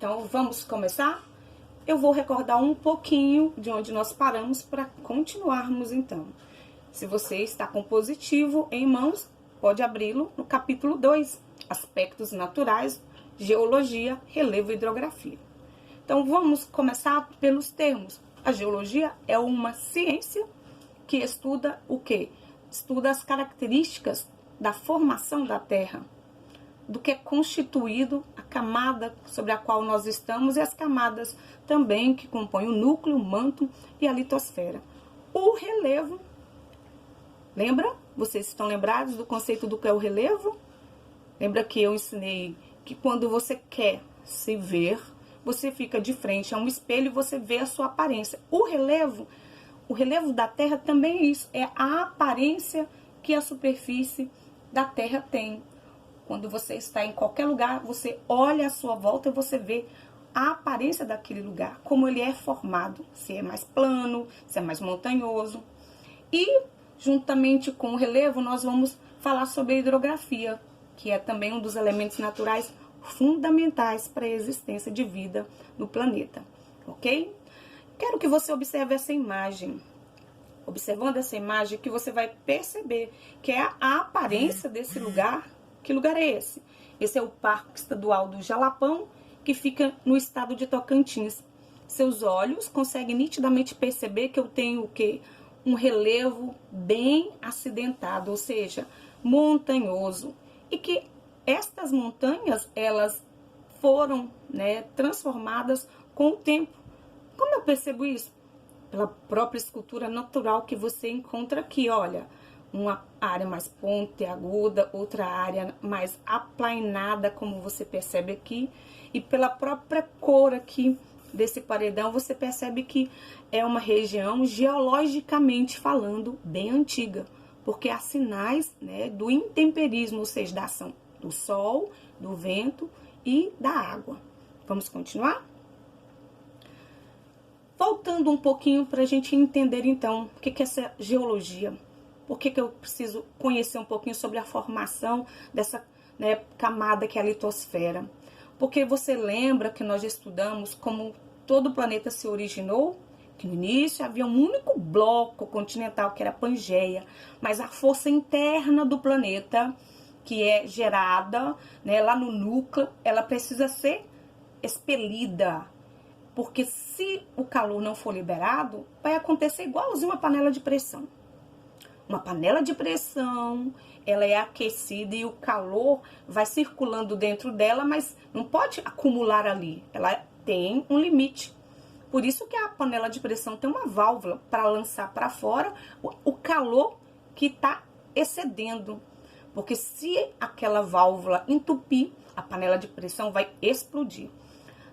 Então, vamos começar? Eu vou recordar um pouquinho de onde nós paramos para continuarmos, então. Se você está com positivo em mãos, pode abri-lo no capítulo 2, Aspectos Naturais, Geologia, Relevo e Hidrografia. Então, vamos começar pelos termos. A geologia é uma ciência que estuda o quê? Estuda as características da formação da Terra, do que é constituído a camada sobre a qual nós estamos e as camadas também que compõem o núcleo, o manto e a litosfera. O relevo, lembra? Vocês estão lembrados do conceito do que é o relevo? Lembra que eu ensinei que quando você quer se ver, você fica de frente a um espelho e você vê a sua aparência. O relevo da Terra também é isso, é a aparência que a superfície da Terra tem. Quando você está em qualquer lugar, você olha à sua volta e você vê a aparência daquele lugar, como ele é formado, se é mais plano, se é mais montanhoso. E, juntamente com o relevo, nós vamos falar sobre a hidrografia, que é também um dos elementos naturais fundamentais para a existência de vida no planeta, ok? Quero que você observe essa imagem. Observando essa imagem, que você vai perceber que é a aparência desse lugar. Que lugar é esse? Esse é o Parque Estadual do Jalapão, que fica no estado de Tocantins. Seus olhos conseguem nitidamente perceber que eu tenho o quê? Um relevo bem acidentado, ou seja, montanhoso. E que estas montanhas, elas foram, transformadas com o tempo. Como eu percebo isso? Pela própria escultura natural que você encontra aqui, olha. Uma área mais pontiaguda, outra área mais aplainada, como você percebe aqui. E pela própria cor aqui desse paredão, você percebe que é uma região, geologicamente falando, bem antiga. Porque há sinais do intemperismo, ou seja, da ação do sol, do vento e da água. Vamos continuar? Voltando um pouquinho para a gente entender, então, o que é essa geologia. Por que eu preciso conhecer um pouquinho sobre a formação dessa camada que é a litosfera? Porque você lembra que nós já estudamos como todo o planeta se originou? Que no início havia um único bloco continental, que era a Pangeia. Mas a força interna do planeta, que é gerada lá no núcleo, ela precisa ser expelida. Porque se o calor não for liberado, vai acontecer igualzinho uma panela de pressão. Uma panela de pressão, ela é aquecida e o calor vai circulando dentro dela, mas não pode acumular ali. Ela tem um limite. Por isso que a panela de pressão tem uma válvula para lançar para fora o calor que está excedendo. Porque se aquela válvula entupir, a panela de pressão vai explodir.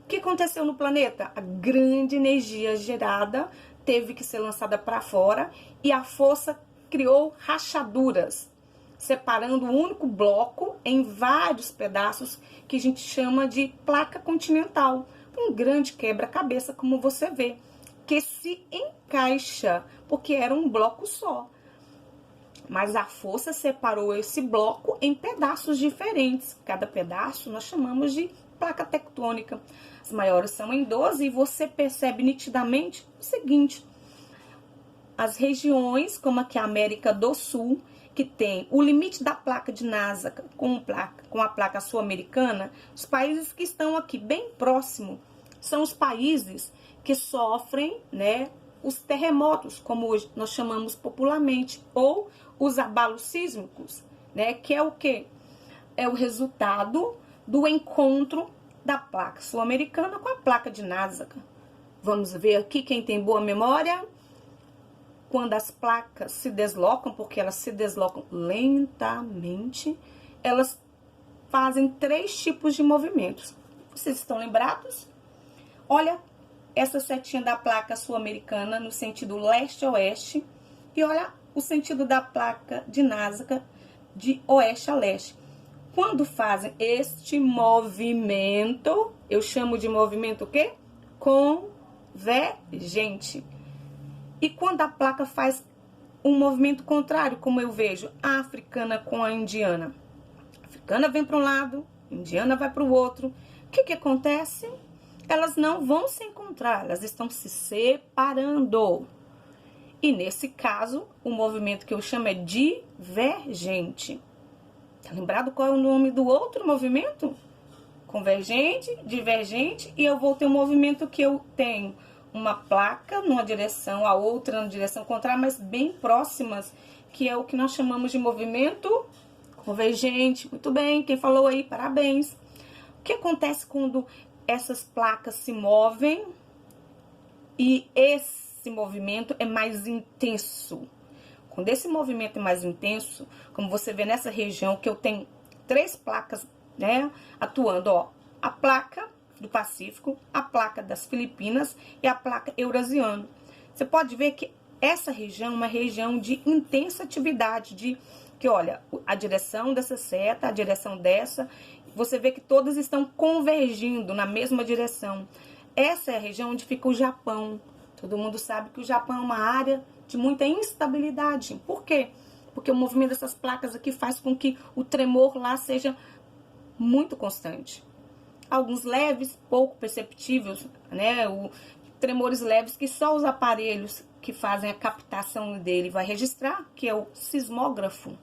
O que aconteceu no planeta? A grande energia gerada teve que ser lançada para fora e a força criou rachaduras, separando um único bloco em vários pedaços que a gente chama de placa continental. Um grande quebra-cabeça, como você vê, que se encaixa, porque era um bloco só. Mas a força separou esse bloco em pedaços diferentes. Cada pedaço nós chamamos de placa tectônica. As maiores são em 12 e você percebe nitidamente o seguinte: as regiões, como aqui a América do Sul, que tem o limite da placa de Nazca com a placa sul-americana, os países que estão aqui bem próximo são os países que sofrem os terremotos, como hoje nós chamamos popularmente, ou os abalos sísmicos, que é o quê? É o resultado do encontro da placa sul-americana com a placa de Nazca. Vamos ver aqui quem tem boa memória. Quando as placas se deslocam, porque elas se deslocam lentamente, elas fazem 3 tipos de movimentos. Vocês estão lembrados? Olha essa setinha da placa sul-americana no sentido leste-oeste e olha o sentido da placa de Nazca de oeste a leste. Quando fazem este movimento, eu chamo de movimento o quê? Convergente. E quando a placa faz um movimento contrário, como eu vejo a africana com a indiana vem para um lado, a indiana vai para o outro. O que acontece? elas não vão se encontrar, elas estão se separando. E nesse caso, o movimento que eu chamo é divergente. Tá lembrado qual é o nome do outro movimento? Convergente, divergente, e eu vou ter um movimento que eu tenho uma placa numa direção, a outra na direção contrária, mas bem próximas, que é o que nós chamamos de movimento convergente. Muito bem, quem falou aí, parabéns. O que acontece quando essas placas se movem e esse movimento é mais intenso? Quando esse movimento é mais intenso, como você vê nessa região que eu tenho 3 placas, né, atuando, ó, a placa do Pacífico, a placa das Filipinas e a placa eurasiana. Você pode ver que essa região é uma região de intensa atividade, que olha, a direção dessa seta, a direção dessa, você vê que todas estão convergindo na mesma direção. Essa é a região onde fica o Japão. Todo mundo sabe que o Japão é uma área de muita instabilidade. Por quê? Porque o movimento dessas placas aqui faz com que o tremor lá seja muito constante. Alguns leves, pouco perceptíveis, né? Tremores leves que só os aparelhos que fazem a captação dele vai registrar, que é o sismógrafo.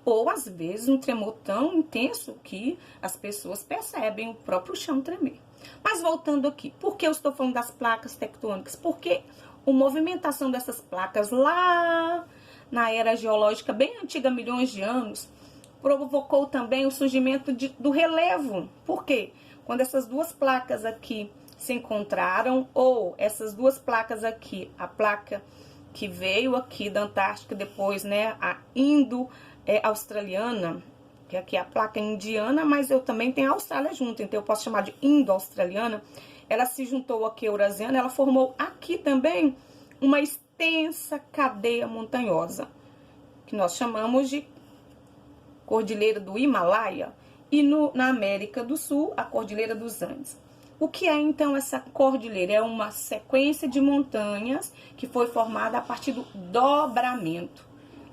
Ou, às vezes, um tremor tão intenso que as pessoas percebem o próprio chão tremer. Mas voltando aqui, por que eu estou falando das placas tectônicas? Porque a movimentação dessas placas lá na era geológica bem antiga, milhões de anos, provocou também o surgimento do relevo. Por quê? Quando essas duas placas aqui se encontraram, ou essas duas placas aqui, a placa que veio aqui da Antártica, depois, né, a Indo-Australiana, que aqui é a placa indiana, mas eu também tenho a Austrália junto, então eu posso chamar de Indo-Australiana. Ela se juntou aqui, eurasiana, ela formou aqui também uma extensa cadeia montanhosa, que nós chamamos de Cordilheira do Himalaia, e na América do Sul, a Cordilheira dos Andes. O que é, então, essa cordilheira? É uma sequência de montanhas que foi formada a partir do dobramento.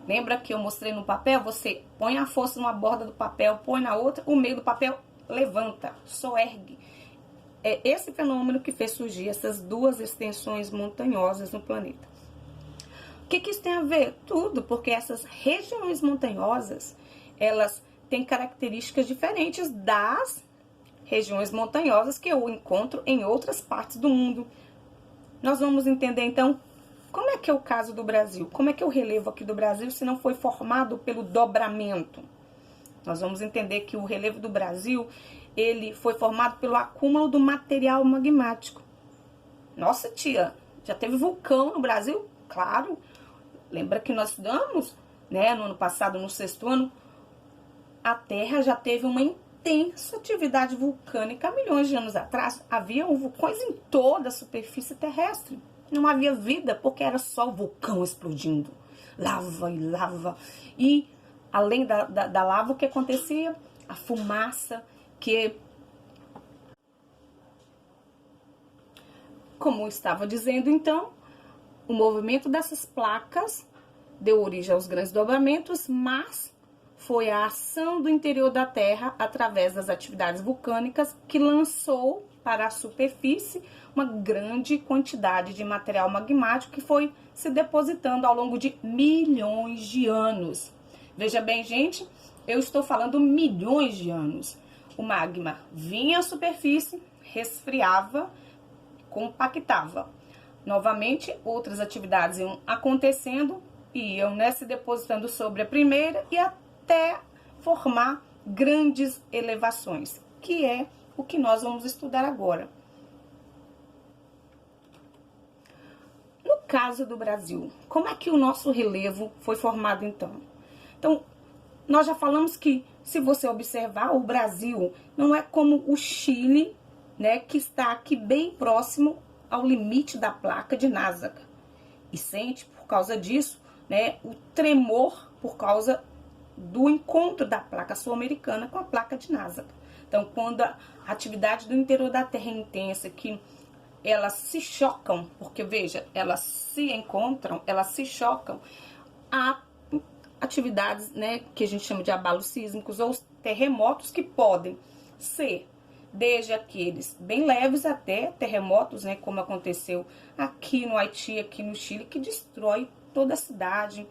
Lembra que eu mostrei no papel? Você põe a força numa borda do papel, põe na outra, o meio do papel levanta, soergue. É esse fenômeno que fez surgir essas duas extensões montanhosas no planeta. O que isso tem a ver? Tudo, porque essas regiões montanhosas, elas têm características diferentes das regiões montanhosas que eu encontro em outras partes do mundo. Nós vamos entender, então, como é que é o caso do Brasil? Como é que é o relevo aqui do Brasil se não foi formado pelo dobramento? Nós vamos entender que o relevo do Brasil, ele foi formado pelo acúmulo do material magmático. Nossa, tia, já teve vulcão no Brasil? Claro. Lembra que nós estudamos, né, no ano passado, no 6º ano, a Terra já teve uma intensa atividade vulcânica há milhões de anos atrás. Havia vulcões em toda a superfície terrestre. Não havia vida porque era só o vulcão explodindo. Lava e lava. E além da lava, o que acontecia? A fumaça que, como eu estava dizendo então, o movimento dessas placas deu origem aos grandes dobramentos, mas foi a ação do interior da Terra, através das atividades vulcânicas, que lançou para a superfície uma grande quantidade de material magmático que foi se depositando ao longo de milhões de anos. Veja bem, gente, eu estou falando milhões de anos. O magma vinha à superfície, resfriava, compactava. Novamente, outras atividades iam acontecendo e iam, né, se depositando sobre a primeira e até formar grandes elevações, que é o que nós vamos estudar agora. No caso do Brasil, como é que o nosso relevo foi formado então? Então, nós já falamos que, se você observar, o Brasil não é como o Chile, né, que está aqui bem próximo ao limite da placa de Nazca. E sente, por causa disso, né, o tremor por causa do encontro da placa sul-americana com a placa de Nazca. Então, quando a atividade do interior da Terra é intensa, que elas se chocam, porque, veja, elas se encontram, elas se chocam, há atividades, né, que a gente chama de abalos sísmicos ou terremotos, que podem ser desde aqueles bem leves até terremotos, né, como aconteceu aqui no Haiti, aqui no Chile, que destrói toda a cidade.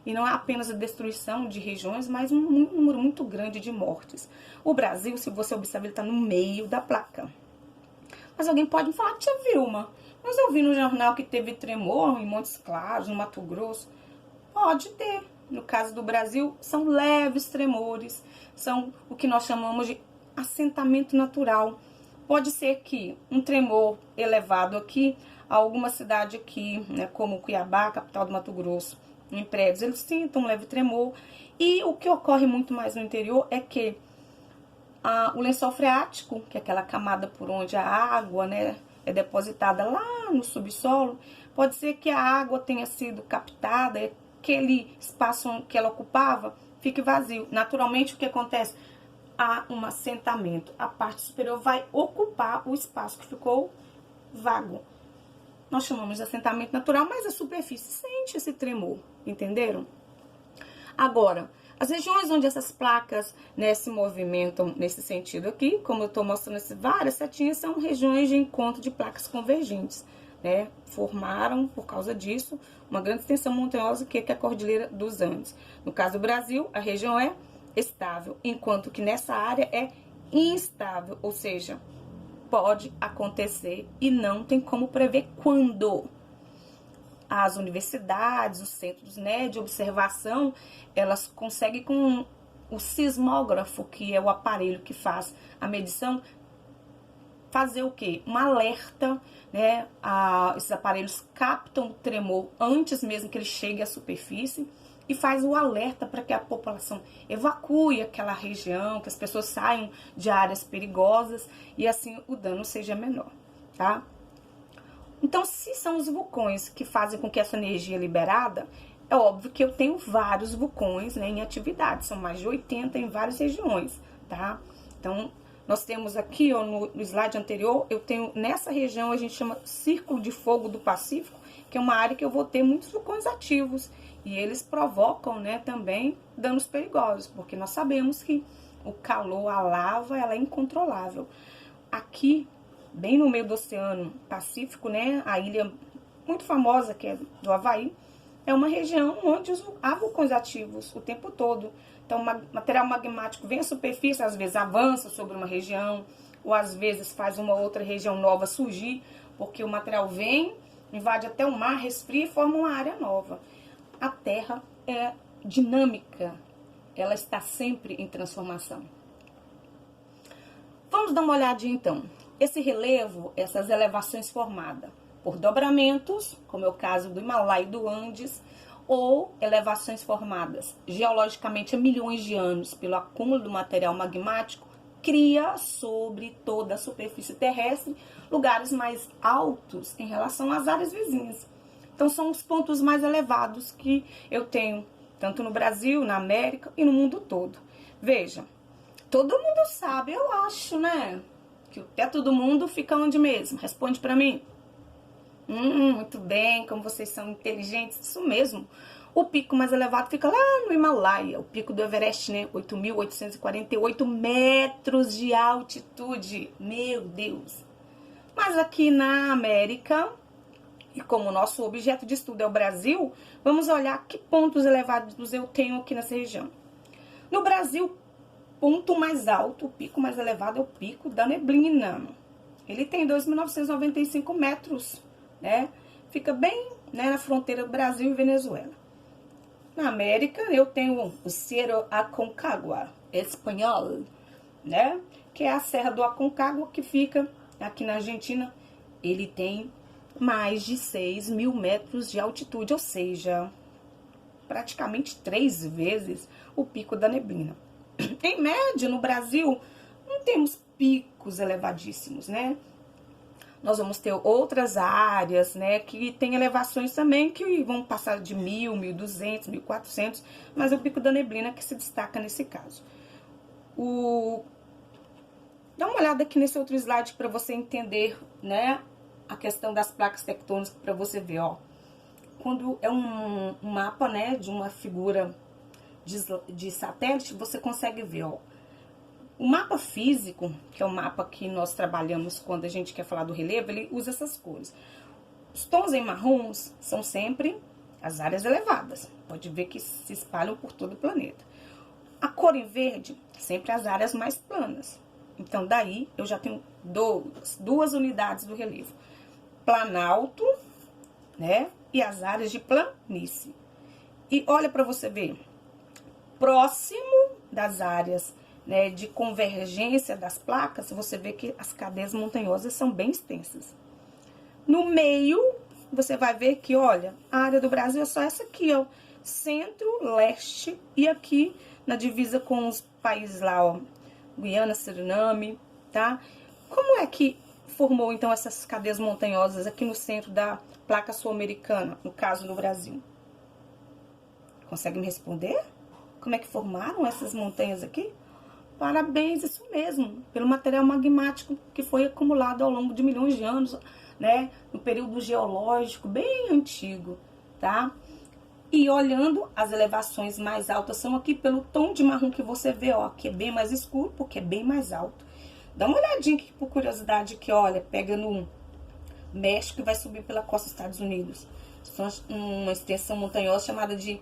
E não é apenas a destruição de regiões, mas um número muito grande de mortes. O Brasil, se você observar, ele está no meio da placa. Mas alguém pode me falar, tia Vilma, mas eu vi no jornal que teve tremor em Montes Claros, no Mato Grosso. Pode ter. No caso do Brasil, são leves tremores, são o que nós chamamos de assentamento natural. Pode ser que um tremor elevado aqui, alguma cidade aqui, né, como Cuiabá, capital do Mato Grosso, em prédios, eles sintam um leve tremor. E o que ocorre muito mais no interior é que o lençol freático, que é aquela camada por onde a água, né, é depositada lá no subsolo, pode ser que a água tenha sido captada, aquele espaço que ela ocupava fique vazio. Naturalmente, o que acontece? Há um assentamento. A parte superior vai ocupar o espaço que ficou vago. Nós chamamos de assentamento natural, mas a superfície sente esse tremor, entenderam? Agora, as regiões onde essas placas, né, se movimentam nesse sentido aqui, como eu estou mostrando várias setinhas, são regiões de encontro de placas convergentes, né? Formaram, por causa disso, uma grande extensão montanhosa que é a Cordilheira dos Andes. No caso do Brasil, a região é estável, enquanto que nessa área é instável, ou seja, pode acontecer e não tem como prever quando. As universidades, os centros, né, de observação, elas conseguem com o sismógrafo, que é o aparelho que faz a medição, fazer o quê? Um alerta, né? Esses aparelhos captam o tremor antes mesmo que ele chegue à superfície e faz o alerta para que a população evacue aquela região, que as pessoas saiam de áreas perigosas e assim o dano seja menor, tá? Então, se são os vulcões que fazem com que essa energia é liberada, é óbvio que eu tenho vários vulcões, né, em atividade, são mais de 80 em várias regiões, tá? Então, nós temos aqui, ó, no slide anterior, eu tenho nessa região, a gente chama Círculo de Fogo do Pacífico, que é uma área que eu vou ter muitos vulcões ativos, e eles provocam, né, também danos perigosos, porque nós sabemos que o calor, a lava, ela é incontrolável. Aqui, bem no meio do Oceano Pacífico, né, a ilha muito famosa, que é do Havaí, é uma região onde há vulcões ativos o tempo todo. Então, o material magmático vem à superfície, às vezes avança sobre uma região, ou às vezes faz uma outra região nova surgir, porque o material vem, invade até o mar, resfria e forma uma área nova. A Terra é dinâmica, ela está sempre em transformação. Vamos dar uma olhadinha então. Esse relevo, essas elevações formadas por dobramentos, como é o caso do Himalaia e do Andes, ou elevações formadas geologicamente há milhões de anos pelo acúmulo do material magmático, cria sobre toda a superfície terrestre lugares mais altos em relação às áreas vizinhas. Então, são os pontos mais elevados que eu tenho, tanto no Brasil, na América e no mundo todo. Veja, todo mundo sabe, eu acho, né? Que o teto do mundo fica onde mesmo? Responde pra mim. Muito bem, como vocês são inteligentes, isso mesmo. O pico mais elevado fica lá no Himalaia, o pico do Everest, né? 8.848 metros de altitude. Meu Deus! Mas aqui na América, e como o nosso objeto de estudo é o Brasil, vamos olhar que pontos elevados eu tenho aqui nessa região. No Brasil, ponto mais alto, o pico mais elevado é o Pico da Neblina. Ele tem 2.995 metros, né? Fica bem, né, na fronteira do Brasil e Venezuela. Na América, eu tenho o Cerro Aconcagua, espanhol, né? Que é a Serra do Aconcagua, que fica aqui na Argentina. Ele tem mais de 6.000 metros de altitude, ou seja, praticamente 3 vezes o Pico da Neblina. Em média, no Brasil, não temos picos elevadíssimos, né? Nós vamos ter outras áreas, né, que tem elevações também que vão passar de 1.000, 1.200, 1.400, mas é o Pico da Neblina que se destaca nesse caso. Dá uma olhada aqui nesse outro slide para você entender, né, a questão das placas tectônicas, para você ver, ó. Quando é um mapa, né, de uma figura de satélite, você consegue ver, ó, O mapa físico, que é o mapa que nós trabalhamos quando a gente quer falar do relevo, ele usa essas cores. Os tons em marrons são sempre as áreas elevadas. Pode ver que se espalham por todo o planeta. A cor em verde, sempre as áreas mais planas. Então, daí, eu já tenho duas unidades do relevo. Planalto, né? E as áreas de planície. E olha para você ver, próximo das áreas, né, de convergência das placas, você vê que as cadeias montanhosas são bem extensas. No meio, você vai ver que, olha, a área do Brasil é só essa aqui, ó, centro, leste, e aqui na divisa com os países lá, ó, Guiana, Suriname, tá? Como é que formou, então, essas cadeias montanhosas aqui no centro da placa sul-americana, no caso do Brasil? Consegue me responder? Como é que formaram essas montanhas aqui? Parabéns, isso mesmo, pelo material magmático que foi acumulado ao longo de milhões de anos, né? No período geológico bem antigo, tá? E olhando, as elevações mais altas são aqui pelo tom de marrom que você vê, ó, que é bem mais escuro, porque é bem mais alto. Dá uma olhadinha aqui, por curiosidade, que olha, pega no México e vai subir pela costa dos Estados Unidos. São uma extensão montanhosa chamada de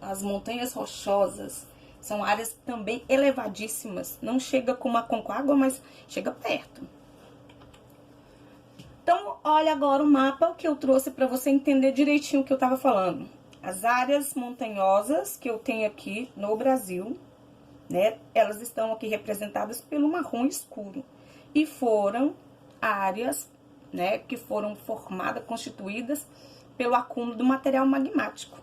as montanhas rochosas. São áreas também elevadíssimas. Não chega como a Concagua, mas chega perto. Então, olha agora o mapa que eu trouxe para você entender direitinho o que eu estava falando. As áreas montanhosas que eu tenho aqui no Brasil, né? Elas estão aqui representadas pelo marrom escuro. E foram áreas, né, que foram formadas, constituídas pelo acúmulo do material magmático.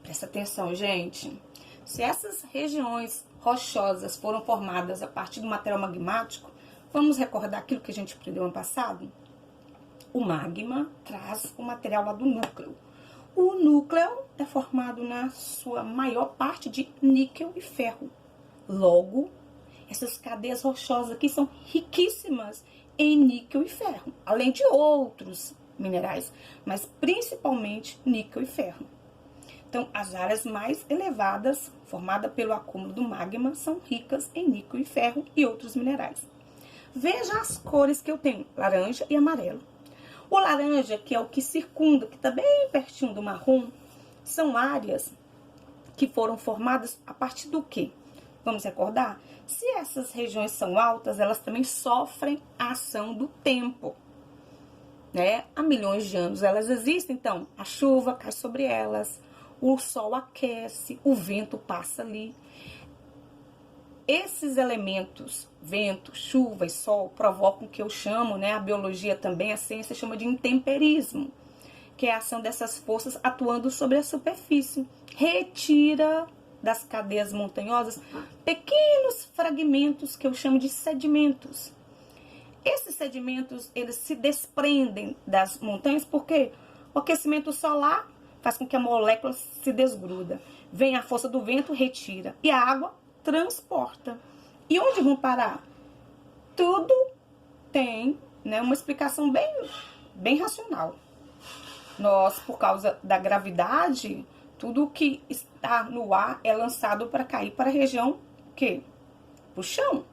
Presta atenção, gente. Se essas regiões rochosas foram formadas a partir do material magmático, vamos recordar aquilo que a gente aprendeu ano passado? O magma traz o material lá do núcleo. O núcleo é formado na sua maior parte de níquel e ferro. Logo, essas cadeias rochosas aqui são riquíssimas em níquel e ferro, além de outros minerais, mas principalmente níquel e ferro. Então, as áreas mais elevadas, formadas pelo acúmulo do magma, são ricas em níquel e ferro e outros minerais. Veja as cores que eu tenho, laranja e amarelo. O laranja, que é o que circunda, que está bem pertinho do marrom, são áreas que foram formadas a partir do quê? Vamos recordar? Se essas regiões são altas, elas também sofrem a ação do tempo, né? Há milhões de anos elas existem, então a chuva cai sobre elas, o sol aquece, o vento passa ali. Esses elementos, vento, chuva e sol, provocam o que eu chamo, né, a biologia também, a ciência chama de intemperismo, que é a ação dessas forças atuando sobre a superfície. Retira das cadeias montanhosas pequenos fragmentos que eu chamo de sedimentos. Esses sedimentos, eles se desprendem das montanhas porque o aquecimento solar faz com que a molécula se desgruda. Vem a força do vento, retira. E a água transporta. E onde vão parar? Tudo tem, né, uma explicação bem racional. Nós, por causa da gravidade, tudo que está no ar é lançado para cair para a região que? Pro chão.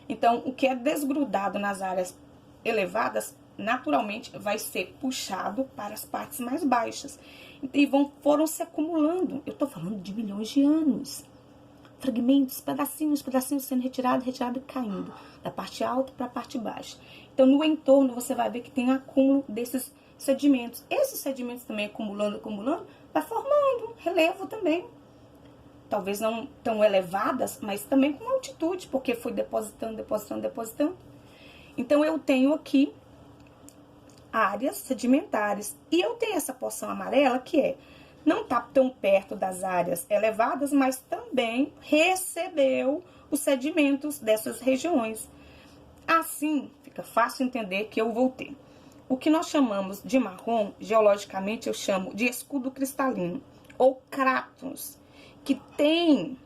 Então, o que é desgrudado nas áreas elevadas, naturalmente, vai ser puxado para as partes mais baixas. E foram se acumulando. Eu estou falando de milhões de anos. Fragmentos, pedacinhos sendo retirado e caindo. Da parte alta para a parte baixa. Então, no entorno, você vai ver que tem acúmulo desses sedimentos. Esses sedimentos também acumulando, vai formando relevo também. Talvez não tão elevadas, mas também com altitude, porque foi depositando. Então, eu tenho aqui áreas sedimentares. E eu tenho essa porção amarela que não está tão perto das áreas elevadas, mas também recebeu os sedimentos dessas regiões. Assim, fica fácil entender que eu vou ter. O que nós chamamos de marrom, geologicamente eu chamo de escudo cristalino, ou crátons, que tem,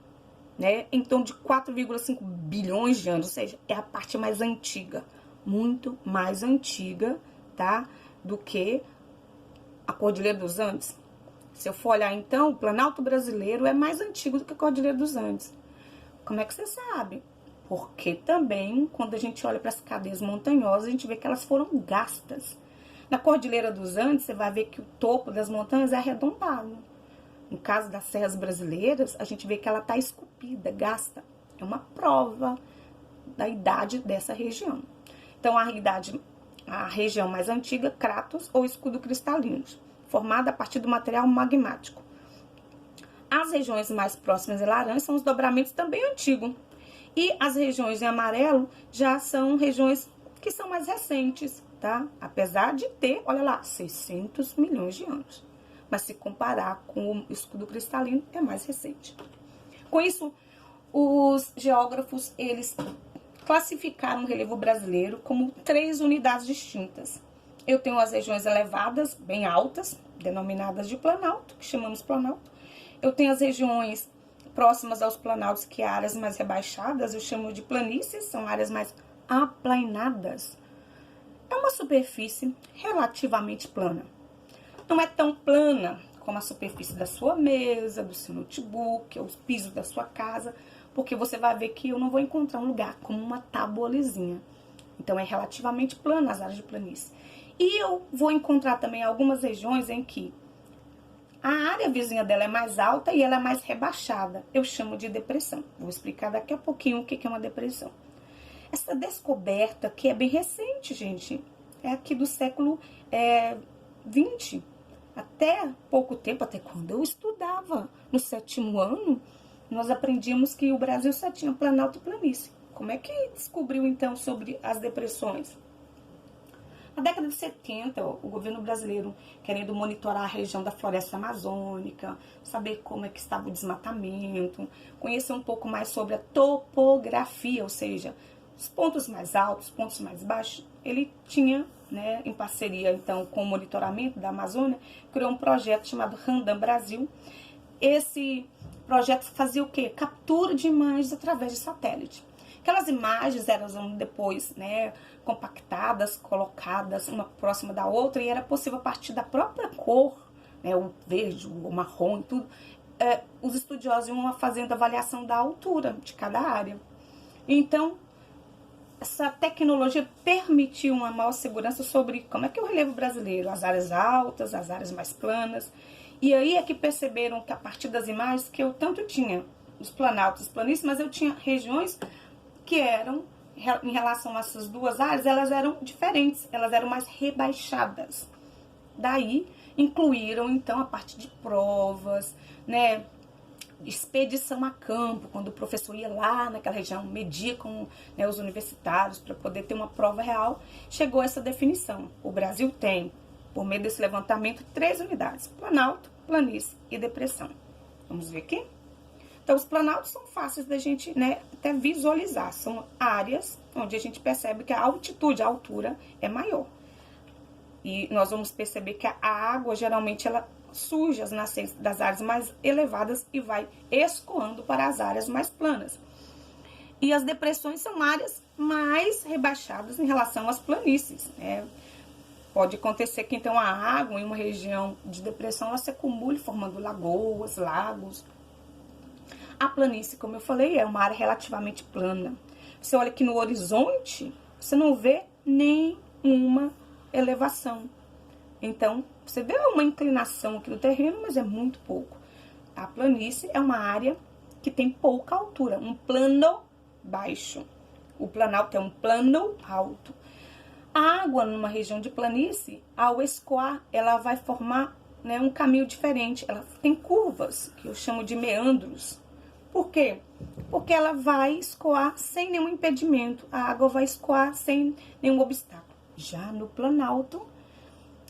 né, em torno de 4,5 bilhões de anos, ou seja, é a parte mais antiga, muito mais antiga, tá, do que a Cordilheira dos Andes. Se eu for olhar, então, o Planalto Brasileiro é mais antigo do que a Cordilheira dos Andes. Como é que você sabe? porque também, quando a gente olha para as cadeias montanhosas, a gente vê que elas foram gastas. Na Cordilheira dos Andes, você vai ver que o topo das montanhas é arredondado. No caso das serras brasileiras, a gente vê que ela está esculpida, gasta. É uma prova da idade dessa região. Então, a região mais antiga, cratos ou escudo cristalinos, formada a partir do material magmático. As regiões mais próximas em laranja são os dobramentos também antigos. E as regiões em amarelo já são regiões que são mais recentes, tá? Apesar de ter, olha lá, 600 milhões de anos. Mas se comparar com o escudo cristalino, é mais recente. Com isso, os geógrafos, eles classificaram o relevo brasileiro como 3 unidades distintas. Eu tenho as regiões elevadas, bem altas, denominadas de planalto, que chamamos planalto. Eu tenho as regiões próximas aos planaltos, que é áreas mais rebaixadas, eu chamo de planícies, são áreas mais aplainadas. É uma superfície relativamente plana. Não é tão plana como a superfície da sua mesa, do seu notebook, ou os pisos da sua casa, porque você vai ver que eu não vou encontrar um lugar como uma tabulezinha. Então, é relativamente plana as áreas de planície. E eu vou encontrar também algumas regiões em que a área vizinha dela é mais alta e ela é mais rebaixada. Eu chamo de depressão. Vou explicar daqui a pouquinho o que é uma depressão. Essa descoberta aqui é bem recente, gente. É aqui do século XX. Até pouco tempo, até quando eu estudava no 7º ano, nós aprendíamos que o Brasil só tinha planalto e planície. Como é que descobriu, então, sobre as depressões? Na década de 70, o governo brasileiro, querendo monitorar a região da floresta amazônica, saber como é que estava o desmatamento, conhecer um pouco mais sobre a topografia, ou seja, os pontos mais altos, os pontos mais baixos, ele tinha, né, em parceria, então, com o monitoramento da Amazônia, criou um projeto chamado Randam Brasil. Esse projeto fazia o quê? Captura de imagens através de satélite. Aquelas imagens eram depois, né, compactadas, colocadas uma próxima da outra, e era possível, a partir da própria cor, né, o verde, o marrom e tudo, os estudiosos iam fazendo avaliação da altura de cada área. Então, essa tecnologia permitiu uma maior segurança sobre como é que é o relevo brasileiro, as áreas altas, as áreas mais planas. E aí é que perceberam que, a partir das imagens, que eu tanto tinha os planaltos, os planícies, mas eu tinha regiões que eram, em relação a essas duas áreas, elas eram diferentes, elas eram mais rebaixadas. Daí, incluíram, então, a parte de provas, né, expedição a campo, quando o professor ia lá naquela região, media com, né, os universitários para poder ter uma prova real, chegou a essa definição. O Brasil tem, por meio desse levantamento, 3 unidades: planalto, planície e depressão. Vamos ver aqui? Então, os planaltos são fáceis da gente, né, até visualizar. São áreas onde a gente percebe que a altitude, a altura, é maior. E nós vamos perceber que a água, geralmente, ela surge as nascentes das áreas mais elevadas e vai escoando para as áreas mais planas. E as depressões são áreas mais rebaixadas em relação às planícies, né? Pode acontecer que, então, a água em uma região de depressão, ela se acumule formando lagoas, lagos. A planície, como eu falei, é uma área relativamente plana. Você olha aqui no horizonte, você não vê nenhuma elevação. Então, você vê uma inclinação aqui do terreno, mas é muito pouco. A planície é uma área que tem pouca altura, um plano baixo. O planalto é um plano alto. A água numa região de planície, ao escoar, ela vai formar, né, um caminho diferente. Ela tem curvas, que eu chamo de meandros. Por quê? Porque ela vai escoar sem nenhum impedimento. A água vai escoar sem nenhum obstáculo. Já no planalto,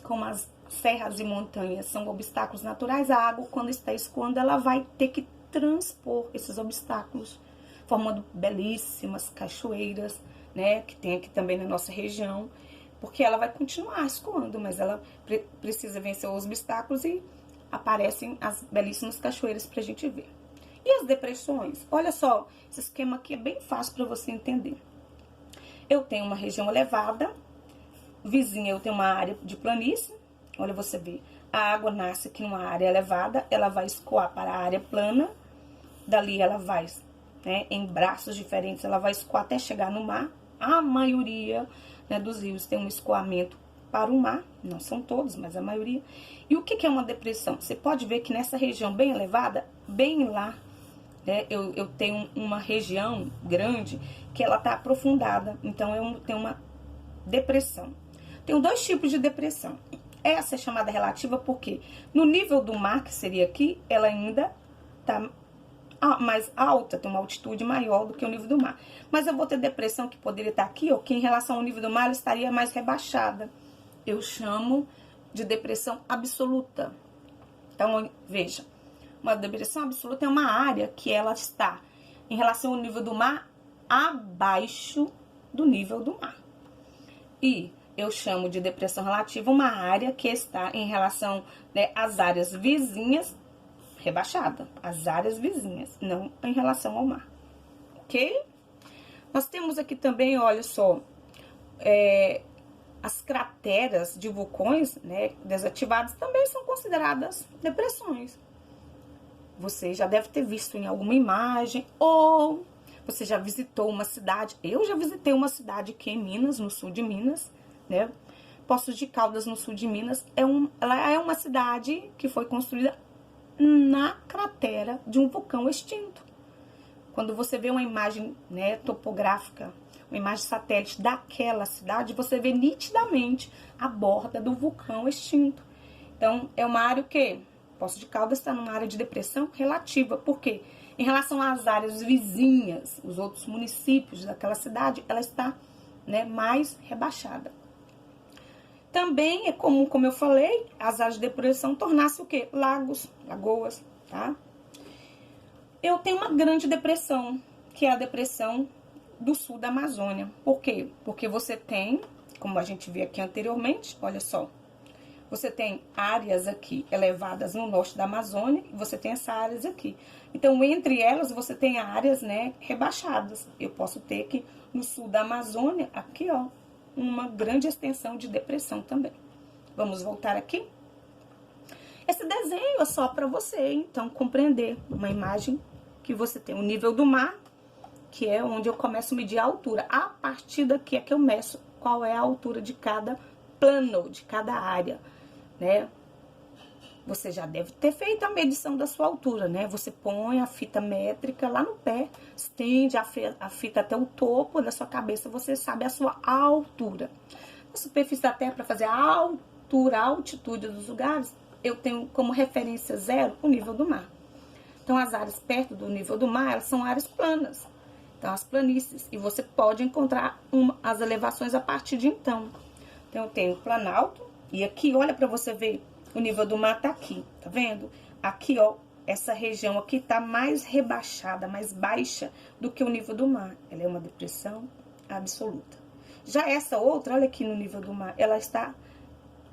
como as serras e montanhas são obstáculos naturais, a água, quando está escoando, ela vai ter que transpor esses obstáculos, formando belíssimas cachoeiras, né, que tem aqui também na nossa região, porque ela vai continuar escoando, mas ela precisa vencer os obstáculos e aparecem as belíssimas cachoeiras para a gente ver. E as depressões? Olha só, esse esquema aqui é bem fácil para você entender. Eu tenho uma região elevada, vizinha eu tenho uma área de planície. Olha, você vê, a água nasce aqui numa área elevada, ela vai escoar para a área plana, dali ela vai né, em braços diferentes, ela vai escoar até chegar no mar. A maioria, né, dos rios tem um escoamento para o mar, não são todos, mas a maioria. E o que é uma depressão? Você pode ver que nessa região bem elevada, bem lá, né, eu tenho uma região grande que ela está aprofundada, então eu tenho uma depressão. Tenho dois tipos de depressão. Essa é chamada relativa porque no nível do mar, que seria aqui, ela ainda está mais alta, tem uma altitude maior do que o nível do mar. Mas eu vou ter depressão que poderia estar aqui, ou que em relação ao nível do mar ela estaria mais rebaixada. Eu chamo de depressão absoluta. Então, veja, uma depressão absoluta é uma área que ela está em relação ao nível do mar abaixo do nível do mar. E eu chamo de depressão relativa uma área que está em relação, né, às áreas vizinhas rebaixada, as áreas vizinhas, não em relação ao mar, ok? Nós temos aqui também, olha só, as crateras de vulcões, né, desativadas também são consideradas depressões. Você já deve ter visto em alguma imagem, ou você já visitou uma cidade. Eu já visitei uma cidade aqui em Minas, no sul de Minas, né? Poços de Caldas, no sul de Minas. Ela é uma cidade que foi construída na cratera de um vulcão extinto. Quando você vê uma imagem, né, topográfica, uma imagem satélite daquela cidade, você vê nitidamente a borda do vulcão extinto. Então, é uma área que Poços de Caldas está numa área de depressão relativa. Por quê? Em relação às áreas vizinhas, os outros municípios daquela cidade, ela está, né, mais rebaixada. Também é comum, como eu falei, as áreas de depressão tornar-se o quê? Lagos, lagoas, tá? Eu tenho uma grande depressão, que é a depressão do sul da Amazônia. Por quê? Porque você tem, como a gente viu aqui anteriormente, olha só, você tem áreas aqui elevadas no norte da Amazônia e você tem essas áreas aqui. Então, entre elas, você tem áreas, né, rebaixadas. Eu posso ter aqui no sul da Amazônia, aqui, ó, uma grande extensão de depressão também. Vamos voltar aqui? Esse desenho é só para você, então, compreender uma imagem que você tem o nível do mar, que é onde eu começo a medir a altura. A partir daqui é que eu meço qual é a altura de cada plano, de cada área, né? Você já deve ter feito a medição da sua altura, né? Você põe a fita métrica lá no pé, estende a fita até o topo da sua cabeça, você sabe a sua altura. Na superfície da Terra, para fazer a altura, a altitude dos lugares, eu tenho como referência zero o nível do mar. Então, as áreas perto do nível do mar, elas são áreas planas. Então, as planícies. E você pode encontrar as elevações a partir de então. Então, eu tenho o planalto. E aqui, olha para você ver, o nível do mar tá aqui, tá vendo? Aqui, ó, essa região aqui tá mais rebaixada, mais baixa do que o nível do mar. Ela é uma depressão absoluta. Já essa outra, olha aqui no nível do mar, ela está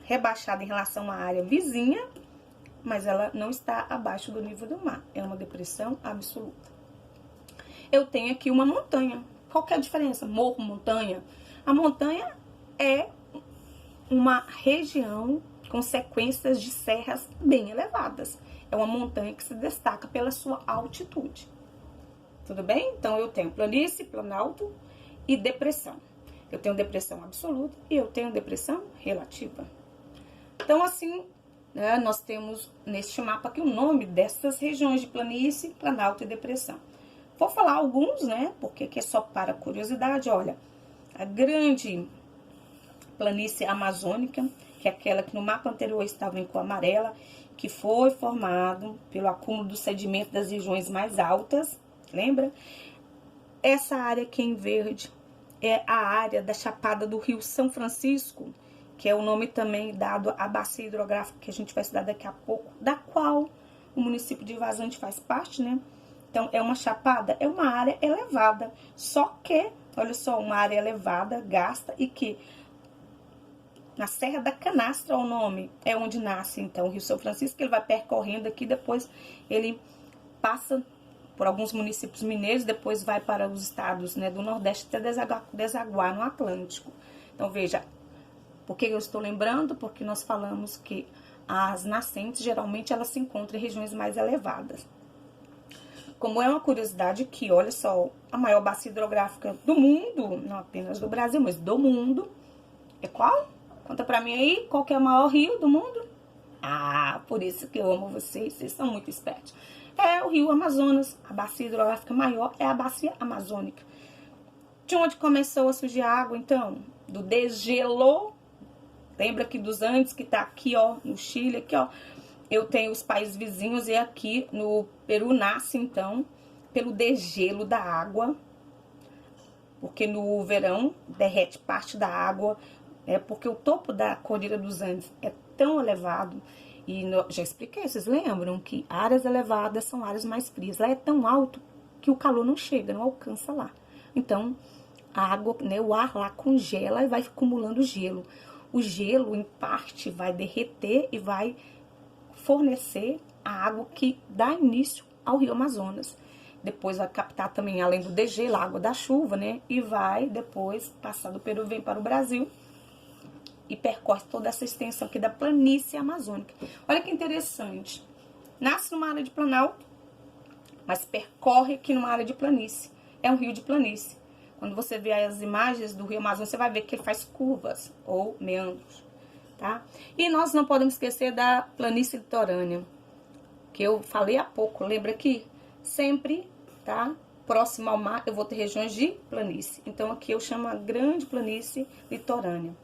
rebaixada em relação à área vizinha, mas ela não está abaixo do nível do mar. É uma depressão absoluta. Eu tenho aqui uma montanha. Qual que é a diferença? Morro, montanha. A montanha é uma região com sequências de serras bem elevadas. É uma montanha que se destaca pela sua altitude. Tudo bem? Então, eu tenho planície, planalto e depressão. Eu tenho depressão absoluta e eu tenho depressão relativa. Então, assim, né, nós temos neste mapa aqui o nome dessas regiões de planície, planalto e depressão. Vou falar alguns, né, porque aqui é só para curiosidade. Olha, a grande planície amazônica, que é aquela que no mapa anterior estava em cor amarela, que foi formado pelo acúmulo do sedimento das regiões mais altas, lembra? Essa área aqui em verde é a área da Chapada do Rio São Francisco, que é o nome também dado à bacia hidrográfica que a gente vai estudar daqui a pouco, da qual o município de Vazante faz parte, né? Então, é uma chapada, é uma área elevada, só que, olha só, uma área elevada, gasta e que na Serra da Canastra, o nome, é onde nasce, então, o Rio São Francisco, ele vai percorrendo aqui, depois ele passa por alguns municípios mineiros, depois vai para os estados, né, do Nordeste até desaguar no Atlântico. Então, veja, por que eu estou lembrando? Porque nós falamos que as nascentes, geralmente, elas se encontram em regiões mais elevadas. como é uma curiosidade que, olha só, a maior bacia hidrográfica do mundo, não apenas do Brasil, mas do mundo, é qual? Conta pra mim aí, qual que é o maior rio do mundo? Ah, por isso que eu amo vocês são muito espertos. É o rio Amazonas, a bacia hidrográfica maior é a bacia amazônica. De onde começou a surgir a água, então? Do degelo. Lembra aqui dos Andes, que tá aqui, ó, no Chile, aqui, ó. Eu tenho os países vizinhos e aqui no Peru nasce, então, pelo degelo da água. Porque no verão derrete parte da água, porque o topo da Cordilheira dos Andes é tão elevado. E já expliquei, vocês lembram que áreas elevadas são áreas mais frias. Lá é tão alto que o calor não chega, não alcança lá. Então, a água, né, o ar lá congela e vai acumulando gelo. O gelo, em parte, vai derreter e vai fornecer a água que dá início ao rio Amazonas. Depois vai captar também, além do degelo, a água da chuva, né? E vai depois passar do Peru, vem para o Brasil e percorre toda essa extensão aqui da planície amazônica. Olha que interessante. Nasce numa área de planalto, mas percorre aqui numa área de planície. É um rio de planície. Quando você vê as imagens do rio Amazonas, você vai ver que ele faz curvas ou meandros, tá? E nós não podemos esquecer da planície litorânea, que eu falei há pouco, lembra que sempre, tá? Próximo ao mar, eu vou ter regiões de planície. Então, aqui eu chamo a grande planície litorânea.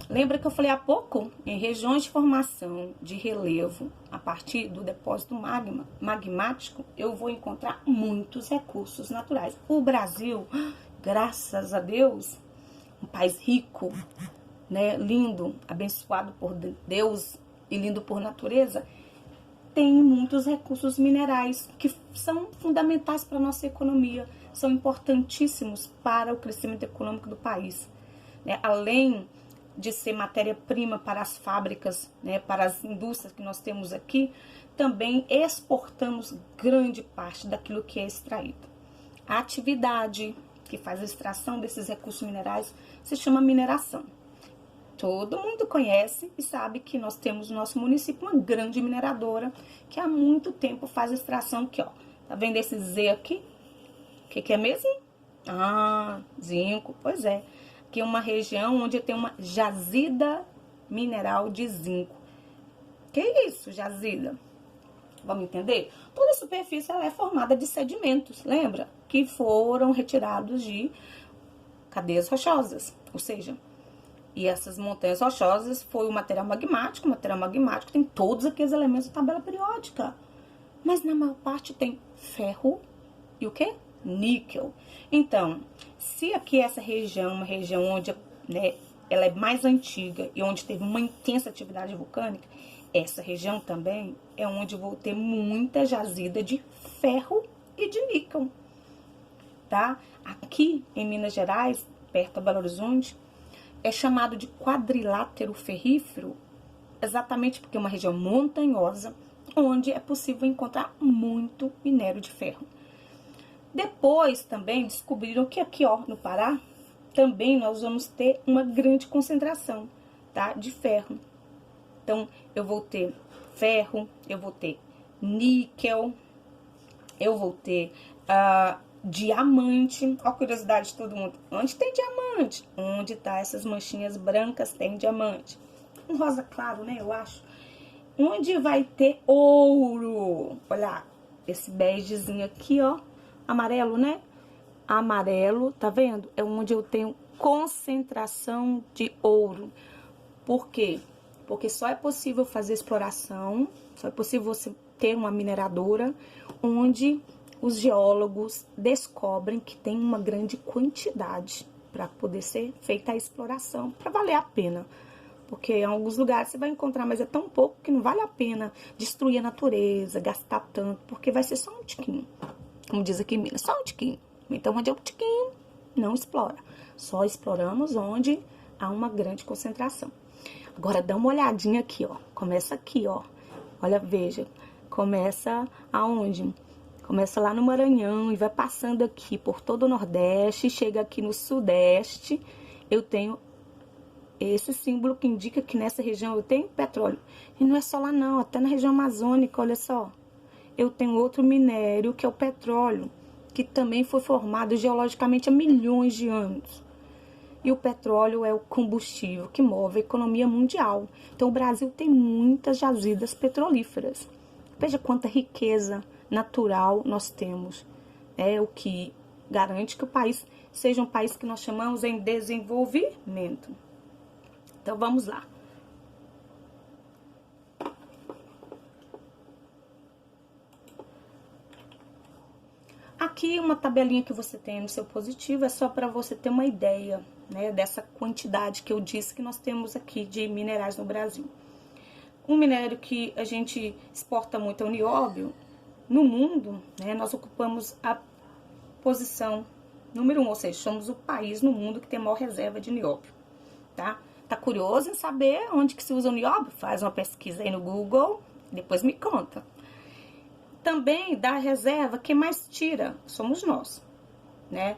Lembra que eu falei há pouco? Em regiões de formação de relevo, a partir do depósito magmático, eu vou encontrar muitos recursos naturais. O Brasil, graças a Deus, um país rico, né, lindo, abençoado por Deus e lindo por natureza, tem muitos recursos minerais que são fundamentais para a nossa economia, são importantíssimos para o crescimento econômico do país, né? Além de ser matéria-prima para as fábricas, né, para as indústrias que nós temos aqui, também exportamos grande parte daquilo que é extraído. A atividade que faz a extração desses recursos minerais se chama mineração. Todo mundo conhece e sabe que nós temos no nosso município uma grande mineradora que há muito tempo faz a extração aqui, ó. Tá vendo esse Z aqui? O que é mesmo? Ah, zinco, pois é. Aqui é uma região onde tem uma jazida mineral de zinco. Que isso, jazida? Vamos entender? Toda a superfície ela é formada de sedimentos, lembra? Que foram retirados de cadeias rochosas, ou seja, e essas montanhas rochosas foi o material magmático. O material magmático tem todos aqueles elementos da tabela periódica, mas na maior parte tem ferro e o quê? Níquel. Então, se aqui essa região, uma região onde, né, ela é mais antiga e onde teve uma intensa atividade vulcânica, essa região também é onde vou ter muita jazida de ferro e de níquel, tá? Aqui em Minas Gerais, perto de Belo Horizonte, é chamado de quadrilátero ferrífero, exatamente porque é uma região montanhosa, onde é possível encontrar muito minério de ferro. Depois também descobriram que aqui, ó, no Pará, também nós vamos ter uma grande concentração, tá, de ferro. Então, eu vou ter ferro, eu vou ter níquel, eu vou ter diamante. Ó a curiosidade de todo mundo. Onde tem diamante? Onde tá essas manchinhas brancas tem diamante. Um rosa claro, né, eu acho. Onde vai ter ouro? Olha, esse begezinho aqui, ó. Amarelo, né? Amarelo, tá vendo? É onde eu tenho concentração de ouro. Por quê? Porque só é possível fazer exploração, só é possível você ter uma mineradora onde os geólogos descobrem que tem uma grande quantidade para poder ser feita a exploração, para valer a pena. Porque em alguns lugares você vai encontrar, mas é tão pouco que não vale a pena destruir a natureza, gastar tanto, porque vai ser só um tiquinho. Como diz aqui em Minas, só um tiquinho. Então, onde é um tiquinho, não explora. Só exploramos onde há uma grande concentração. Agora, dá uma olhadinha aqui, ó. Começa aqui, ó. Olha, veja. Começa aonde? Começa lá no Maranhão e vai passando aqui por todo o Nordeste. Chega aqui no Sudeste. Eu tenho esse símbolo que indica que nessa região eu tenho petróleo. E não é só lá não, até na região amazônica, olha só. Eu tenho outro minério, que é o petróleo, que também foi formado geologicamente há milhões de anos. E o petróleo é o combustível que move a economia mundial. Então o Brasil tem muitas jazidas petrolíferas. Veja quanta riqueza natural nós temos. É o que garante que o país seja um país que nós chamamos em desenvolvimento. Então vamos lá. Aqui uma tabelinha que você tem no seu positivo é só para você ter uma ideia, né, dessa quantidade que eu disse que nós temos aqui de minerais no Brasil. Um minério que a gente exporta muito é o nióbio. No mundo, né, nós ocupamos a posição número 1, ou seja, somos o país no mundo que tem maior reserva de nióbio, tá? Tá curioso em saber onde que se usa o nióbio? Faz uma pesquisa aí no Google, depois me conta. Também da reserva, quem mais tira somos nós, né?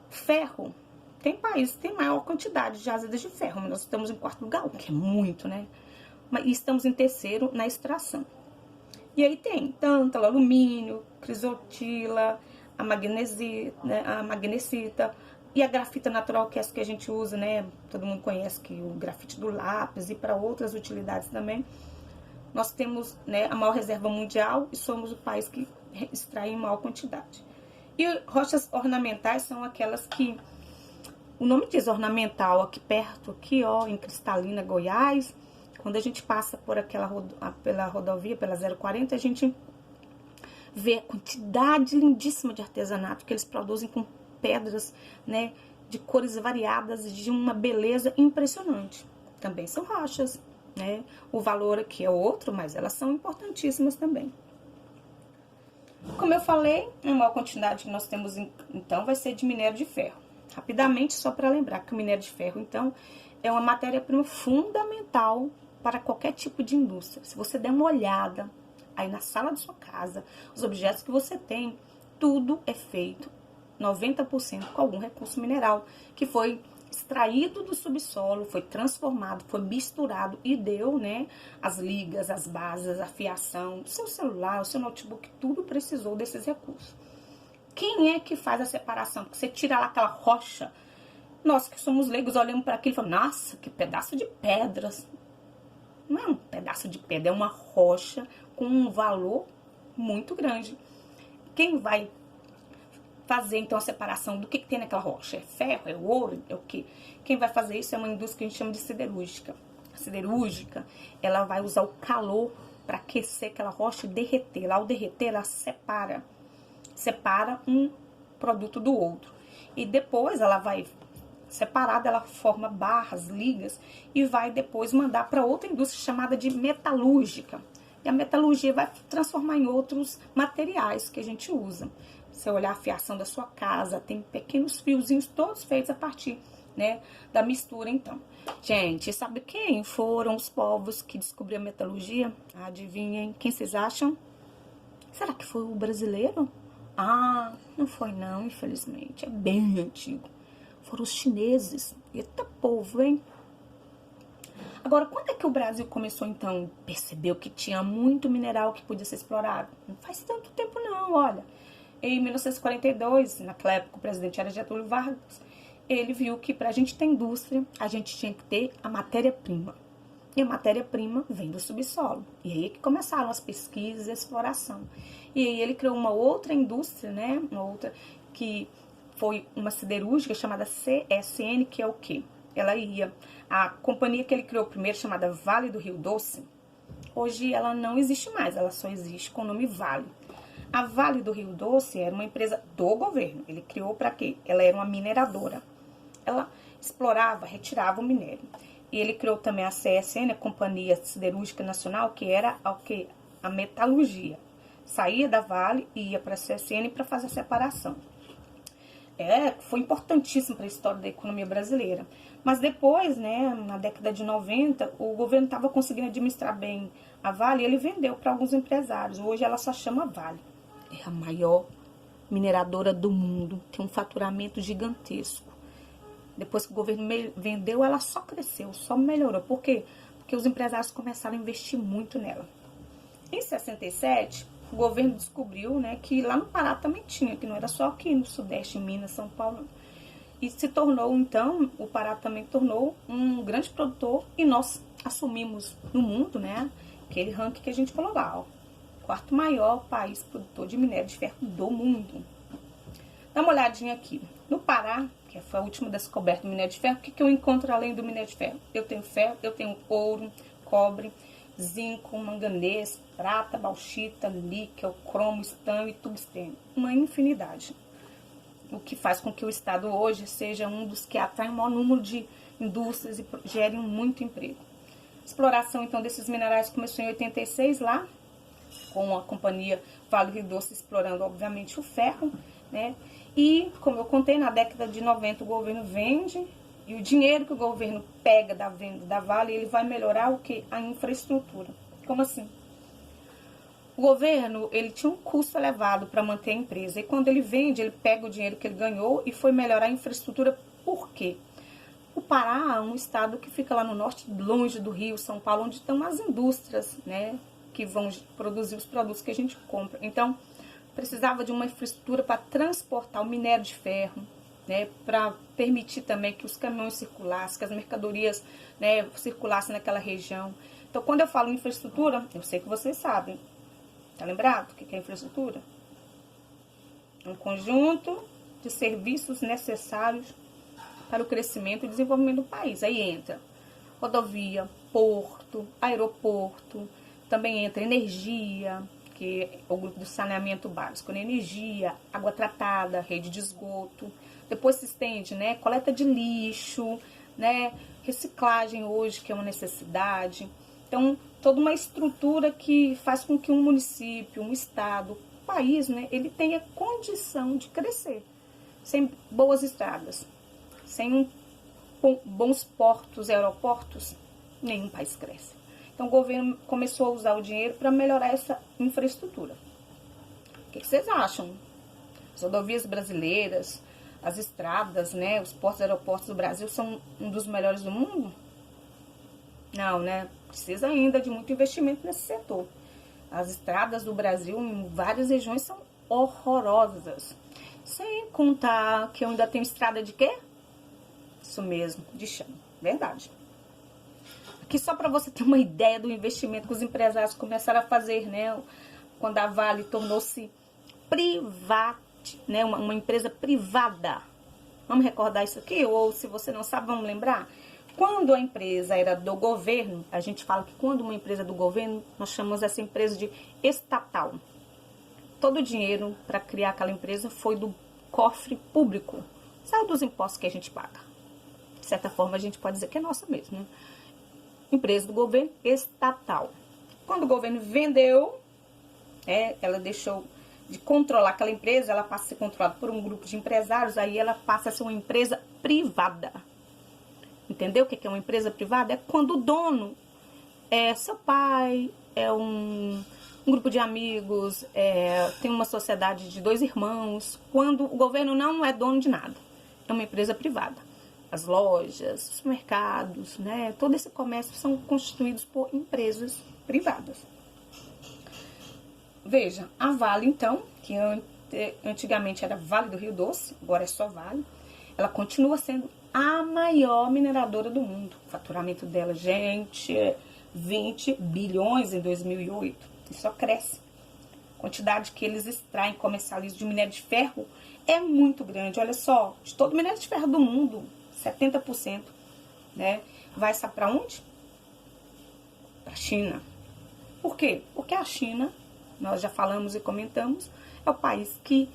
Ferro, tem países que tem maior quantidade de jazidas de ferro, mas nós estamos em quarto lugar, o que é muito, né? Mas estamos em terceiro na extração. E aí tem tântalo, alumínio, crisotila, a magnesita, né? A magnesita e a grafita natural, que é essa que a gente usa, né? Todo mundo conhece que o grafite do lápis e para outras utilidades também. Nós temos, né, a maior reserva mundial e somos o país que extrai em maior quantidade. E rochas ornamentais são aquelas que, o nome diz ornamental, aqui perto, aqui ó, em Cristalina, Goiás. Quando a gente passa por pela rodovia, pela 040, a gente vê a quantidade lindíssima de artesanato que eles produzem com pedras, né, de cores variadas, de uma beleza impressionante. Também são rochas, né? O valor aqui é outro, mas elas são importantíssimas também. Como eu falei, a maior quantidade que nós temos, então, vai ser de minério de ferro. Rapidamente, só para lembrar que o minério de ferro, então, é uma matéria-prima fundamental para qualquer tipo de indústria. Se você der uma olhada aí na sala da sua casa, os objetos que você tem, tudo é feito 90% com algum recurso mineral que foi extraído do subsolo, foi transformado, foi misturado e deu, né, as ligas, as bases, a fiação, o seu celular, o seu notebook, tudo precisou desses recursos. Quem é que faz a separação? Porque você tira lá aquela rocha, nós que somos leigos olhamos para aquilo e falamos, nossa, que pedaço de pedras. Não é um pedaço de pedra, é uma rocha com um valor muito grande. Quem vai fazer, então, a separação do que tem naquela rocha? É ferro, é ouro, é o quê? Quem vai fazer isso é uma indústria que a gente chama de siderúrgica. A siderúrgica, ela vai usar o calor para aquecer aquela rocha e derreter. Lá, ao derreter, ela separa um produto do outro. E depois, ela vai separada, ela forma barras, ligas, e vai depois mandar para outra indústria chamada de metalúrgica. E a metalurgia vai transformar em outros materiais que a gente usa. Você olhar a fiação da sua casa, tem pequenos fiozinhos todos feitos a partir, né, da mistura, então. Gente, sabe quem foram os povos que descobriram a metalurgia? Adivinhem, quem vocês acham? Será que foi o brasileiro? Ah, não foi não, infelizmente, é bem antigo. Foram os chineses. Eita povo, hein? Agora, quando é que o Brasil começou, então, percebeu que tinha muito mineral que podia ser explorado? Não faz tanto tempo não, olha. Em 1942, naquela época o presidente era Getúlio Vargas, ele viu que para a gente ter indústria, a gente tinha que ter a matéria-prima. E a matéria-prima vem do subsolo. E aí que começaram as pesquisas e a exploração. E aí ele criou uma outra indústria, né? Uma outra que foi uma siderúrgica chamada CSN, que é o quê? A companhia que ele criou primeiro, chamada Vale do Rio Doce, hoje ela não existe mais, ela só existe com o nome Vale. A Vale do Rio Doce era uma empresa do governo. Ele criou para quê? Ela era uma mineradora. Ela explorava, retirava o minério. E ele criou também a CSN, a Companhia Siderúrgica Nacional, que era a metalurgia. Saía da Vale e ia para a CSN para fazer a separação. Foi importantíssimo para a história da economia brasileira. Mas depois, né, na década de 90, o governo estava conseguindo administrar bem a Vale e ele vendeu para alguns empresários. Hoje ela só chama Vale. É a maior mineradora do mundo, tem um faturamento gigantesco. Depois que o governo vendeu, ela só cresceu, só melhorou. Por quê? Porque os empresários começaram a investir muito nela. Em 67, o governo descobriu, né, que lá no Pará também tinha, que não era só aqui no Sudeste, em Minas, São Paulo. E se tornou, então, o Pará também tornou um grande produtor e nós assumimos no mundo, né, aquele ranking que a gente falou lá, ó, quarto maior país produtor de minério de ferro do mundo. Dá uma olhadinha aqui. No Pará, que foi a última descoberta do minério de ferro, o que eu encontro além do minério de ferro? Eu tenho ferro, eu tenho ouro, cobre, zinco, manganês, prata, bauxita, níquel, cromo, estanho e tungstênio. Uma infinidade. O que faz com que o estado hoje seja um dos que atrai o maior número de indústrias e gerem muito emprego. A exploração, então, desses minerais começou em 86 lá, com a companhia Vale do Rio Doce explorando, obviamente, o ferro, né? E, como eu contei, na década de 90 o governo vende e o dinheiro que o governo pega da venda da Vale, ele vai melhorar o que? A infraestrutura. Como assim? O governo, ele tinha um custo elevado para manter a empresa. E quando ele vende, ele pega o dinheiro que ele ganhou e foi melhorar a infraestrutura. Por quê? O Pará é um estado que fica lá no norte, longe do Rio, São Paulo, onde estão as indústrias, né, que vão produzir os produtos que a gente compra. Então, precisava de uma infraestrutura para transportar o minério de ferro, né, para permitir também que os caminhões circulassem, que as mercadorias, né, circulassem naquela região. Então, quando eu falo infraestrutura, eu sei que vocês sabem. Tá lembrado o que é infraestrutura? Um conjunto de serviços necessários para o crescimento e desenvolvimento do país. Aí entra rodovia, porto, aeroporto, também entra energia, que é o grupo do saneamento básico, né? Energia, água tratada, rede de esgoto. Depois se estende, né? Coleta de lixo, né? Reciclagem hoje, que é uma necessidade. Então, toda uma estrutura que faz com que um município, um estado, um país, né, ele tenha condição de crescer. Sem boas estradas, sem bons portos e aeroportos, nenhum país cresce. Então, o governo começou a usar o dinheiro para melhorar essa infraestrutura. O que vocês acham? As rodovias brasileiras, as estradas, né, os portos e aeroportos do Brasil são um dos melhores do mundo? Não, né? Precisa ainda de muito investimento nesse setor. As estradas do Brasil em várias regiões são horrorosas. Sem contar que eu ainda tenho estrada de quê? Isso mesmo, de chão. Verdade. Aqui só para você ter uma ideia do investimento que os empresários começaram a fazer, né? Quando a Vale tornou-se privada, né? Uma empresa privada. Vamos recordar isso aqui? Ou se você não sabe, vamos lembrar? Quando a empresa era do governo, a gente fala que quando uma empresa é do governo, nós chamamos essa empresa de estatal. Todo o dinheiro para criar aquela empresa foi do cofre público. Saiu dos impostos que a gente paga. De certa forma, a gente pode dizer que é nossa mesmo, né? Empresa do governo estatal. Quando o governo vendeu, ela deixou de controlar aquela empresa, ela passa a ser controlada por um grupo de empresários, aí ela passa a ser uma empresa privada. Entendeu o que é uma empresa privada? É quando o dono é seu pai, é um grupo de amigos, tem uma sociedade de 2 irmãos. Quando o governo não é dono de nada, é uma empresa privada. As lojas, os mercados, né? Todo esse comércio são constituídos por empresas privadas. Veja, a Vale, então, que antigamente era Vale do Rio Doce, agora é só Vale, ela continua sendo a maior mineradora do mundo. O faturamento dela, gente, é 20 bilhões em 2008. E só cresce. A quantidade que eles extraem, comercializam de minério de ferro é muito grande. Olha só, de todo o minério de ferro do mundo, 70%, né? Vai estar para onde? Para a China. Por quê? Porque a China, nós já falamos e comentamos, é o país que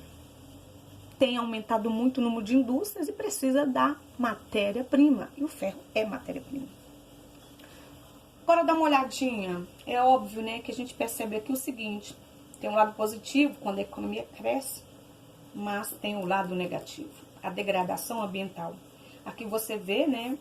tem aumentado muito o número de indústrias e precisa da matéria-prima. E o ferro é matéria-prima. Agora dá uma olhadinha. É óbvio, né, que a gente percebe aqui o seguinte. Tem um lado positivo quando a economia cresce, mas tem um lado negativo. A degradação ambiental. Aqui você vê, né,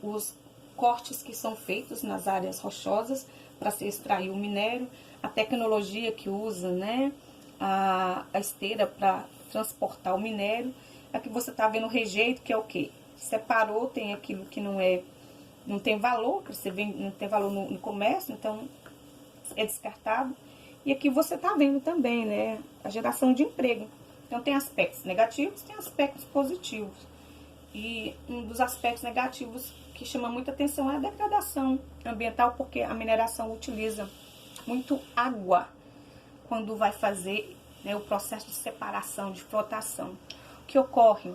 os cortes que são feitos nas áreas rochosas para se extrair o minério. A tecnologia que usa, né, a esteira para transportar o minério. Aqui você está vendo o rejeito, que é o quê? separou, tem aquilo que não tem valor, que você vende, não tem valor no comércio, então é descartado. E aqui você tá vendo também, né, a geração de emprego. Então tem aspectos negativos, tem aspectos positivos. E um dos aspectos negativos que chama muita atenção é a degradação ambiental, porque a mineração utiliza muito água quando vai fazer, né, o processo de separação, de flotação. O que ocorre,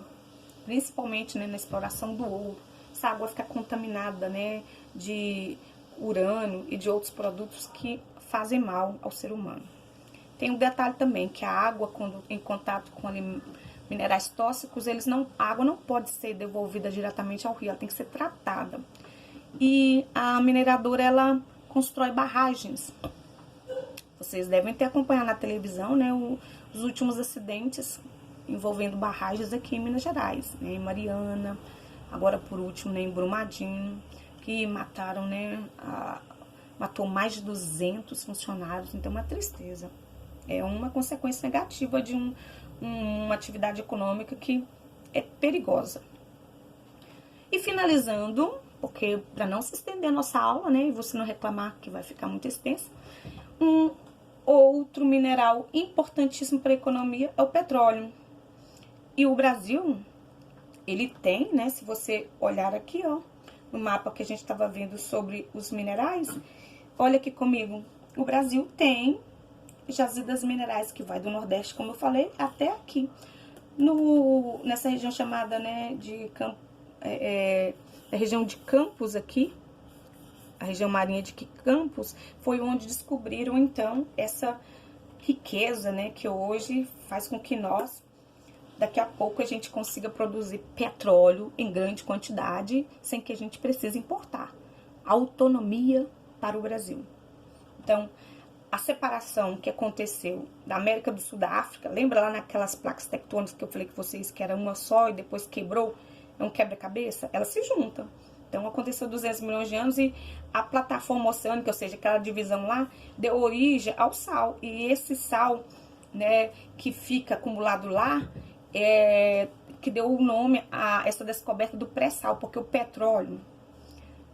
principalmente, né, na exploração do ouro, essa água fica contaminada, né, de urânio e de outros produtos que fazem mal ao ser humano. Tem um detalhe também, que a água, quando em contato com minerais tóxicos, a água não pode ser devolvida diretamente ao rio, ela tem que ser tratada. E a mineradora, ela constrói barragens. Vocês devem ter acompanhado na televisão, né, os últimos acidentes envolvendo barragens aqui em Minas Gerais, né, em Mariana, agora por último, né, em Brumadinho, que mataram, né, matou mais de 200 funcionários, então é uma tristeza. É uma consequência negativa de uma atividade econômica que é perigosa. E finalizando, porque para não se estender a nossa aula, né, e você não reclamar que vai ficar muito extensa, um outro mineral importantíssimo para a economia é o petróleo. E o Brasil, ele tem, né, se você olhar aqui, ó, no mapa que a gente estava vendo sobre os minerais, olha aqui comigo, o Brasil tem jazidas minerais que vai do Nordeste, como eu falei, até aqui. Nessa região chamada, né, a região de Campos aqui, a região marinha de Campos, foi onde descobriram, então, essa riqueza, né, que hoje faz com que nós, daqui a pouco, a gente consiga produzir petróleo em grande quantidade, sem que a gente precise importar. Autonomia para o Brasil. Então, a separação que aconteceu da América do Sul da África, lembra lá naquelas placas tectônicas que eu falei que vocês que era uma só e depois quebrou, é um quebra-cabeça? Elas se juntam. Então, aconteceu 200 milhões de anos e a plataforma oceânica, ou seja, aquela divisão lá, deu origem ao sal. E esse sal, né, que fica acumulado lá, que deu o nome a essa descoberta do pré-sal, porque o petróleo,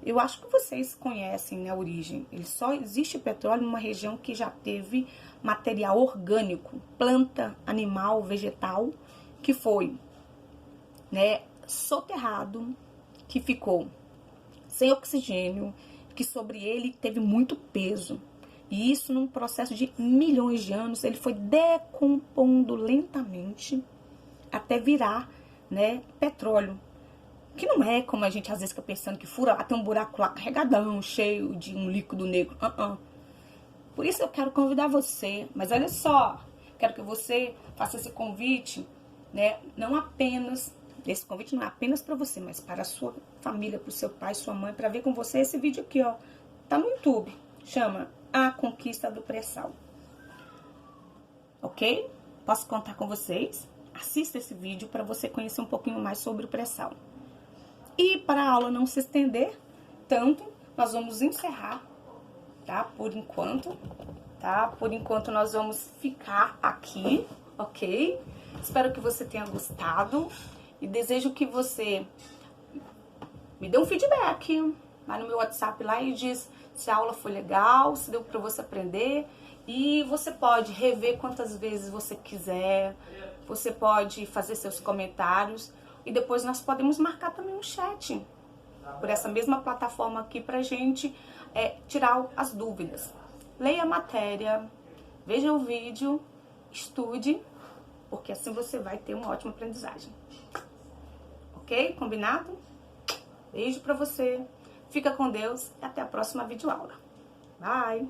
eu acho que vocês conhecem, né, a origem. Ele só existe petróleo numa região que já teve material orgânico, planta, animal, vegetal, que foi, né, soterrado, que ficou sem oxigênio, que sobre ele teve muito peso. E isso, num processo de milhões de anos, ele foi decompondo lentamente até virar, né, petróleo. Que não é como a gente às vezes fica pensando que fura lá, tem um buraco lá carregadão, cheio de um líquido negro. Por isso eu quero convidar você, mas olha só, quero que você faça esse convite, né? Não apenas, esse convite não é apenas para você, mas para a sua família, para o seu pai, sua mãe, para ver com você esse vídeo aqui, ó. Tá no YouTube, chama A Conquista do Pré-Sal. Ok? Posso contar com vocês? Assista esse vídeo para você conhecer um pouquinho mais sobre o pré-sal. E para a aula não se estender tanto, nós vamos encerrar, tá? Por enquanto, tá? Por enquanto nós vamos ficar aqui, ok? Espero que você tenha gostado e desejo que você me dê um feedback. Vai no meu WhatsApp lá e diz se a aula foi legal, se deu para você aprender. E você pode rever quantas vezes você quiser, você pode fazer seus comentários. E depois nós podemos marcar também um chat por essa mesma plataforma aqui pra gente tirar as dúvidas. Leia a matéria, veja o vídeo, estude, porque assim você vai ter uma ótima aprendizagem. Ok? Combinado? Beijo pra você, fica com Deus e até a próxima videoaula. Bye!